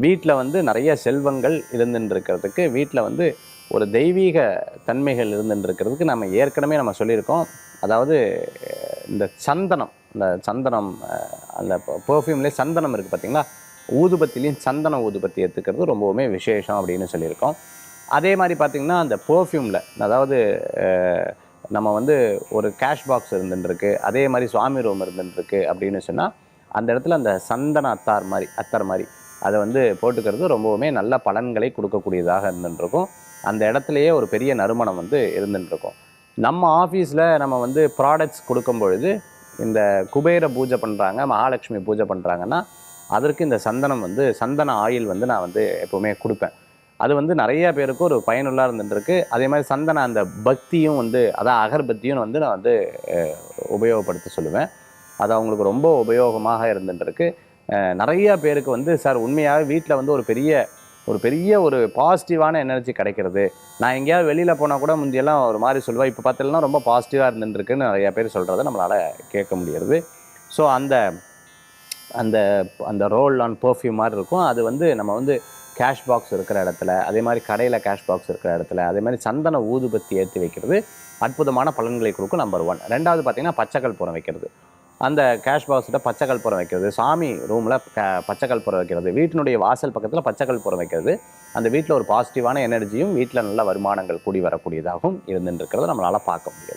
வீட்டில் வந்து நிறைய செல்வங்கள் இருந்துட்டு இருக்கிறதுக்கு, வீட்டில் வந்து ஒரு தெய்வீக தன்மைகள் இருந்துட்டு இருக்கிறதுக்கு நம்ம ஏற்கனவே நம்ம சொல்லியிருக்கோம். அதாவது இந்த சந்தனம் அந்த பெர்ஃப்யூம்லேயே சந்தனம் இருக்குது பார்த்தீங்களா? ஊதுபத்திலையும் சந்தன ஊதுபத்தி ஏற்றுக்கிறது ரொம்பவுமே விசேஷம் அப்படின்னு சொல்லியிருக்கோம். அதே மாதிரி பார்த்திங்கன்னா அந்த பெர்ஃப்யூமில் அதாவது நம்ம வந்து ஒரு கேஷ் பாக்ஸ் இருந்துருக்கு, அதே மாதிரி சுவாமி ரூம் இருந்துருக்கு அப்படின்னு சொன்னால் அந்த இடத்துல அந்த சந்தன அத்தர் மாதிரி அதை வந்து போட்டுக்கிறது ரொம்பவுமே நல்ல பலன்களை கொடுக்கக்கூடியதாக இருந்துருக்கும். அந்த இடத்துலையே ஒரு பெரிய நறுமணம் வந்து இருந்துருக்கும். நம்ம ஆஃபீஸில் நம்ம வந்து ப்ராடக்ட்ஸ் கொடுக்கும் பொழுது இந்த குபேர பூஜை பண்ணுறாங்க, மகாலட்சுமி பூஜை பண்ணுறாங்கன்னா அதற்கு இந்த சந்தன ஆயில் வந்து நான் வந்து எப்போவுமே கொடுப்பேன். அது வந்து நிறைய பேருக்கு ஒரு பயனுள்ளா இருந்துருக்கு. அதே மாதிரி சந்தன அந்த பக்தியும் வந்து அதான் அகர்பத்தியும் வந்து நான் வந்து உபயோகப்படுத்த சொல்லுவேன். அது அவங்களுக்கு ரொம்ப உபயோகமாக இருந்துருக்கு. நிறைய பேருக்கு வந்து சார் உண்மையாகவே வீட்டில் வந்து ஒரு பெரிய ஒரு பாசிட்டிவான எனர்ஜி கிடைக்கிறது. நான் எங்கேயாவது வெளியில் போனால் கூட முந்தியெல்லாம் ஒரு மாதிரி சொல்லுவேன். இப்போ பார்த்தீங்கன்னா ரொம்ப பாசிட்டிவாக இருந்துருக்குன்னு நிறையா பேர் சொல்கிறத நம்மளால் கேட்க முடியாது. ஸோ அந்த அந்த அந்த ரோல் ஆன் பெர்ஃப்யூம் மாதிரி இருக்கும். அது வந்து நம்ம வந்து கேஷ் பாக்ஸ் இருக்கிற இடத்துல, அதே மாதிரி கடையில் கேஷ் பாக்ஸ் இருக்கிற இடத்துல, அதே மாதிரி சந்தன ஊதுபத்தி ஏற்றி வைக்கிறது அற்புதமான பலன்களை கொடுக்கும். நம்பர் 1. 2வது பார்த்திங்கன்னா பச்சை கற்பூரம் வைக்கிறது. அந்த கேஷ் பாக்ஸ்கிட்ட பச்சை கற்பூரம் வைக்கிறது, சாமி ரூமில் பச்சை கற்பூரம் வைக்கிறது, வீட்டினுடைய வாசல் பக்கத்தில் பச்சை கற்பூரம் வைக்கிறது அந்த வீட்டில் ஒரு பாசிட்டிவான எனர்ஜியும், வீட்டில் நல்ல வருமானங்கள் கூடி வரக்கூடியதாகவும் இருந்துருக்கிறத நம்மளால் பார்க்க முடியாது.